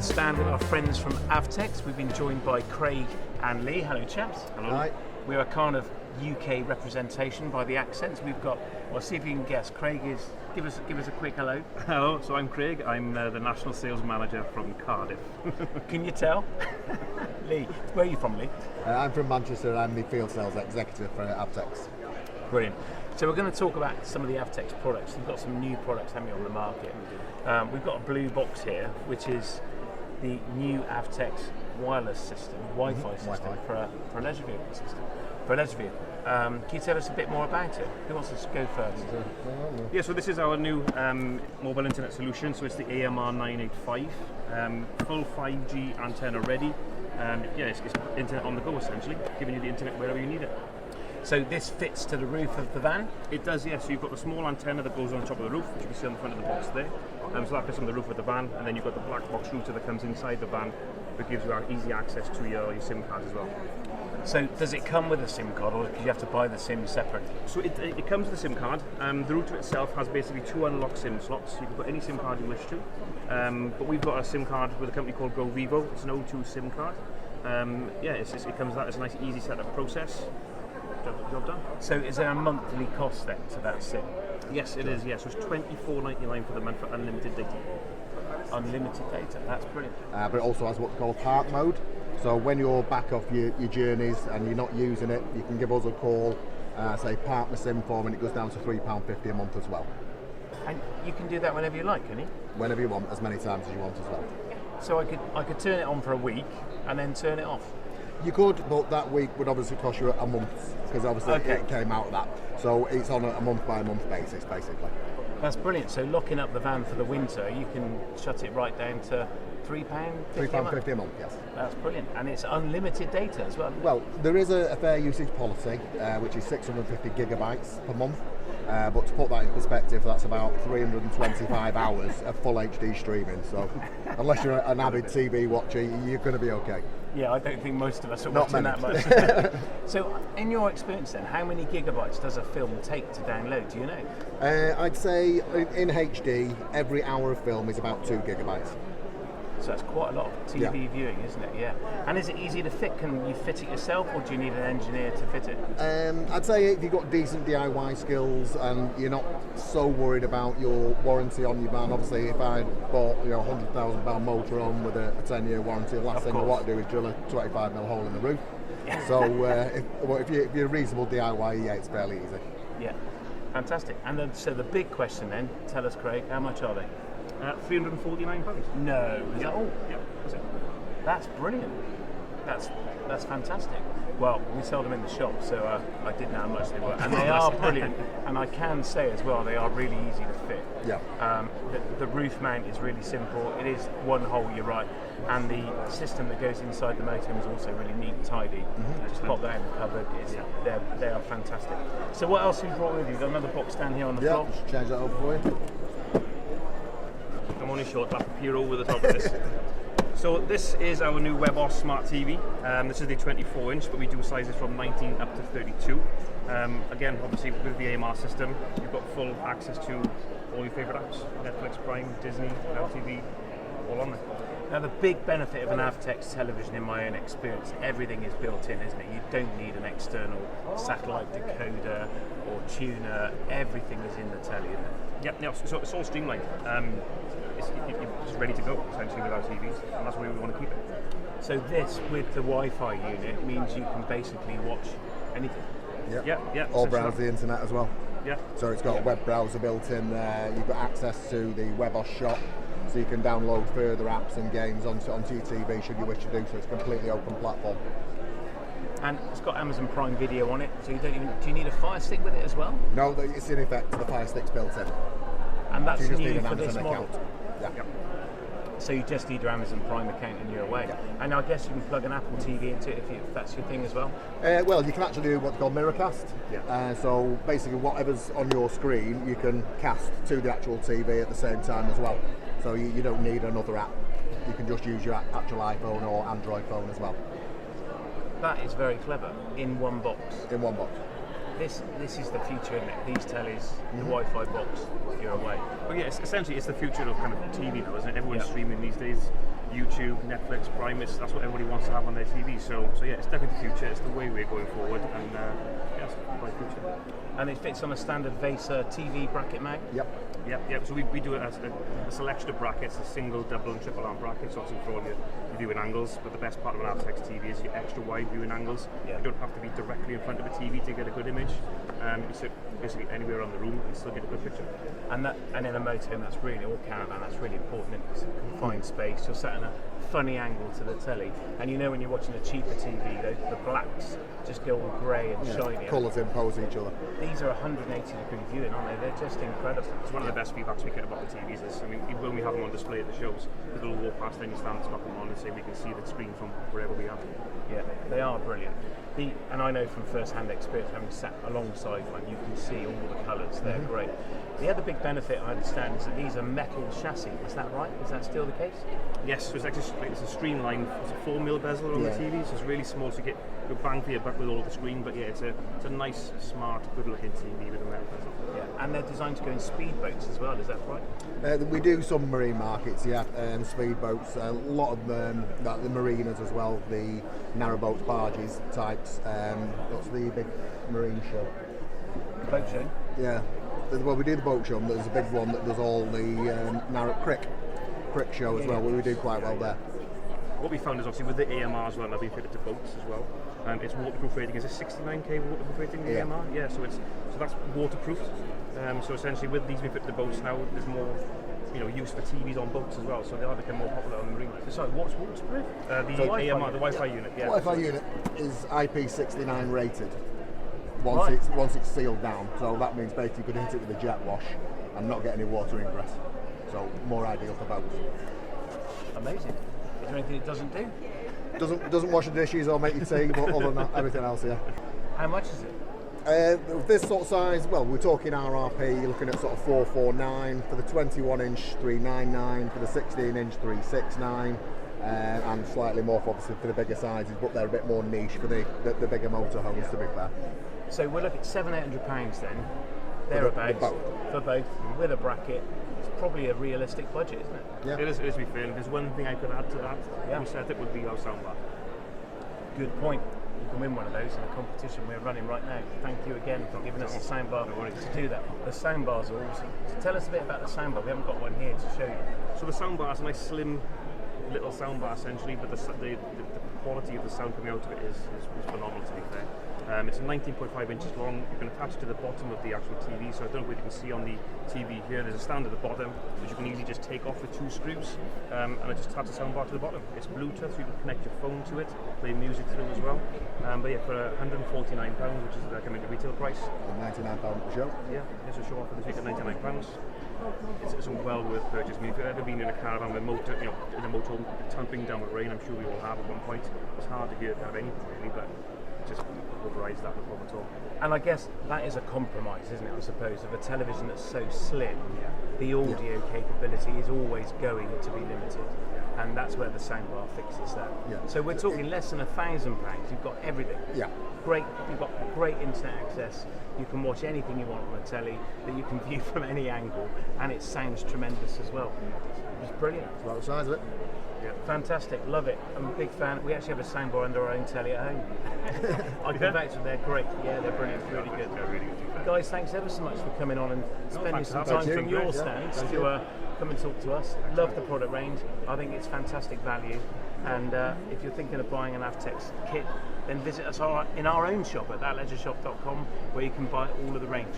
the stand with our friends from Avtex. We've been joined by Craig and Lee. Hello, chaps. Hello. Hi. We're a kind of UK representation by the accents. We've got, well, see if you can guess. Craig is, give us a quick hello. Hello, so I'm Craig. I'm the National Sales Manager from Cardiff. Can you tell? Lee, where are you from, Lee? I'm from Manchester and I'm the Field Sales Executive for Avtex. Brilliant. So we're going to talk about some of the Avtex products. We've got some new products, haven't we, on the market. We've got a blue box here, which is the new Avtex wireless system, Wi-Fi system for a leisure vehicle system. Can you tell us a bit more about it? Who wants to go first? Yeah, so this is our new mobile internet solution. So it's the AMR 985, full 5G antenna ready. It's internet on the go essentially, giving you the internet wherever you need it. So this fits to the roof of the van? It does, yes. So you've got the small antenna that goes on top of the roof, which you can see on the front of the box there. So that fits on the roof of the van, and then you've got the black box router that comes inside the van, that gives you easy access to your SIM card as well. So does it come with a SIM card, or do you have to buy the SIM separate? So it comes with a SIM card. The router itself has basically 2 unlocked SIM slots. You can put any SIM card you wish to. But we've got a SIM card with a company called Go Vivo. It's an O2 SIM card. It comes with that. It's a nice, easy setup process. Job done. So is there a monthly cost then to that SIM? Yes, it is. Yes, so it's $24.99 for the month for unlimited data. Unlimited data. That's brilliant. But it also has what's called park mode. So when you're back off your journeys and you're not using it, you can give us a call, say park the SIM for, and it goes down to £3.50 a month as well. And you can do that whenever you like, can you? Whenever you want, as many times as you want as well. So I could turn it on for a week and then turn it off. You could, but that week would obviously cost you a month, because obviously it came out of that. So it's on a month by month basis, basically. That's brilliant. So locking up the van for the winter, you can shut it right down to £3.50 £3.50 a month, yes. That's brilliant. And it's unlimited data as well. Well, there is a fair usage policy, which is 650 gigabytes per month. But to put that in perspective, that's about 325 hours of full HD streaming. So unless you're an avid TV watcher, you're going to be okay. Yeah, I don't think most of us are Not watching many. that much. So in your experience then, how many gigabytes does a film take to download? Do you know? I'd say in HD, every hour of film is about 2 gigabytes. So that's quite a lot of TV viewing, isn't it? Yeah. And is it easy to fit? Can you fit it yourself, or do you need an engineer to fit it? I'd say if you've got decent DIY skills and you're not so worried about your warranty on your van. Obviously, if I bought £100,000 motorhome with a 10-year warranty, the last thing I want to do is drill a 25mm hole in the roof. So if you're a reasonable DIY, it's fairly easy. Yeah. Fantastic. And then, so the big question then, tell us, Craig, how much are they? £349. No. Is that all? Yeah, that's it. That's brilliant. That's fantastic. Well, we sell them in the shop, so I didn't know how much they were, and they are brilliant. And I can say as well, they are really easy to fit. Yeah. The roof mount is really simple. It is one hole, you're right, and the system that goes inside the motorhome is also really neat and tidy. Just pop that in the cupboard. They are fantastic. So what else have you brought with you? Got another box down here on the floor. Just change that over for you. I'm only short, I'll appear over the top of this. So this is our new WebOS Smart TV. This is the 24-inch, but we do sizes from 19 up to 32. Again, obviously with the AMR system, you've got full access to all your favourite apps. Netflix, Prime, Disney, LTV, all on there. Now the big benefit of an Avtex television, in my own experience, everything is built in, isn't it? You don't need an external satellite decoder or tuner. Everything is in the telly, isn't it? Yeah, so it's all streamlined. It's just ready to go, essentially, with our TVs, and that's where we want to keep it. So this, with the Wi-Fi unit, means you can basically watch anything. Yeah. Or browse the internet as well. Yeah. So it's got a web browser built in there. You've got access to the WebOS shop, so you can download further apps and games onto your TV should you wish to do so. It's a completely open platform. And it's got Amazon Prime Video on it, so you don't even. Do you need a Fire Stick with it as well? No, it's in effect the Fire Stick's built in. And that's so you just new need an for Amazon this model. account. Yeah. So you just need your Amazon Prime account and you're away. Yeah. And I guess you can plug an Apple TV into it if that's your thing as well. Well, you can actually do what's called mirrorcast. Yeah. So basically, whatever's on your screen, you can cast to the actual TV at the same time as well. So you don't need another app. You can just use your actual iPhone or Android phone as well. That is very clever. In one box. In one box. This is the future, isn't it? These tellies, the Wi-Fi box, you're away. Well, yeah, essentially it's the future of kind of TV now, isn't it? Everyone's streaming these days. YouTube, Netflix, Prime. That's what everybody wants to have on their TV. So yeah, it's definitely the future. It's the way we're going forward, and yeah, it's a bright future. And it fits on a standard VESA TV bracket mag? Yep. So we do it as a selection of brackets, a single, double, and triple arm brackets, obviously for all your viewing angles. But the best part of an Avtex TV is your extra wide viewing angles. You don't have to be directly in front of a TV to get a good image. You sit basically anywhere on the room and still get a good picture. And in a motorhome, that's really, or caravan, that's really important. It's a confined space. You're sat in a funny angle to the telly, and you know when you're watching a cheaper TV, the blacks just go all grey and shiny. Colours impose each other. These are 180-degree viewing, aren't they? They're just incredible. It's one of the best feedbacks we get about the TVs. Is, I mean, when we have them on display at the shows, people will walk past any stand that's got them on and say we can see the screen from wherever we are. Yeah, they are brilliant. And I know from first-hand experience, having sat alongside one, you can see all the colours. They're great. The other big benefit, I understand, is that these are metal chassis. Is that right? Is that still the case? Yes, so it's a streamlined, it's a 4mm bezel on the TV, so it's really small, so you get good bang for your buck with all of the screen. But yeah, it's a nice, smart, good-looking TV with a metal bezel. Yeah, and they're designed to go in speedboats as well. Is that right? We do some marine markets, speedboats. A lot of them, the marinas as well, the narrowboats, barges types. What's the big marine show? Boat show? Yeah. Well, we do the boat show, and there's a big one that does all the narrow crick show as well, where we do quite well there. What we found is obviously with the AMR as well, now being fitted to boats as well. It's waterproof rating. Is it 69k waterproof rating, the AMR? Yeah, so that's waterproof. So essentially with these being fitted to boats now, there's more use for TVs on boats as well, so they are becoming more popular on the marine. Sorry, what's waterproof? The AMR, the Wi-Fi unit. Yeah. Wi-Fi unit is IP69 rated. Once it's sealed down, so that means basically you could hit it with a jet wash and not get any water ingress. So more ideal for boats. Amazing. Is there anything it doesn't do? Doesn't wash the dishes or make your tea, but other than that, everything else, yeah. How much is it? This sort of size, well, we're talking RRP, you're looking at sort of 449 for the 21-inch, 399 for the 16-inch, 369. And slightly more, obviously, for the bigger sizes, but they're a bit more niche for the bigger motorhomes, to be fair. So we're looking at £700-800 then, thereabouts, for both, with a bracket. It's probably a realistic budget, isn't it? Yeah. It is to be fair. If there's one thing I could add to that, we said it would be our soundbar. Good point. You can win one of those in a competition we're running right now. Thank you again for giving us a soundbar to do that. The soundbars are awesome. So tell us a bit about the soundbar. We haven't got one here to show you. So the soundbar is a nice slim little soundbar essentially, but the quality of the sound coming out of it is phenomenal, to be fair. It's 19.5 inches long. You can attach it to the bottom of the actual TV, so I don't know if you can see on the TV here, there's a stand at the bottom which you can easily just take off with 2 screws, and it just attaches the soundbar to the bottom. It's Bluetooth, so you can connect your phone to it, play music through as well. But yeah, for £149, which is the recommended retail price. £99 per show. Yeah, it's a show offer this week at £99. It's a well worth purchase. I mean, if you've ever been in a caravan with in a motorhome tamping down with rain, I'm sure we all have at one point. It's hard to hear kind of anything really, but it just overrides that no problem at all. And I guess that is a compromise, isn't it, I suppose, of a television that's so slim, the audio capability is always going to be limited. And that's where the soundbar fixes that. Yeah. So we're talking less than £1,000. You've got everything. Yeah. You've got great internet access. You can watch anything you want on the telly that you can view from any angle, and it sounds tremendous as well. It's brilliant. It's about the size of it. Yeah. Fantastic, love it. I'm a big fan. We actually have a soundbar under our own telly at home. I can vouch for they're great. Yeah, they're brilliant. Really good. They're really good. Guys, thanks ever so much for coming on and spending some time from your stands to come and talk to us. Love the product range. I think it's fantastic value. And if you're thinking of buying an Avtex kit, then visit us in our own shop at thatleisureShop.com, where you can buy all of the range.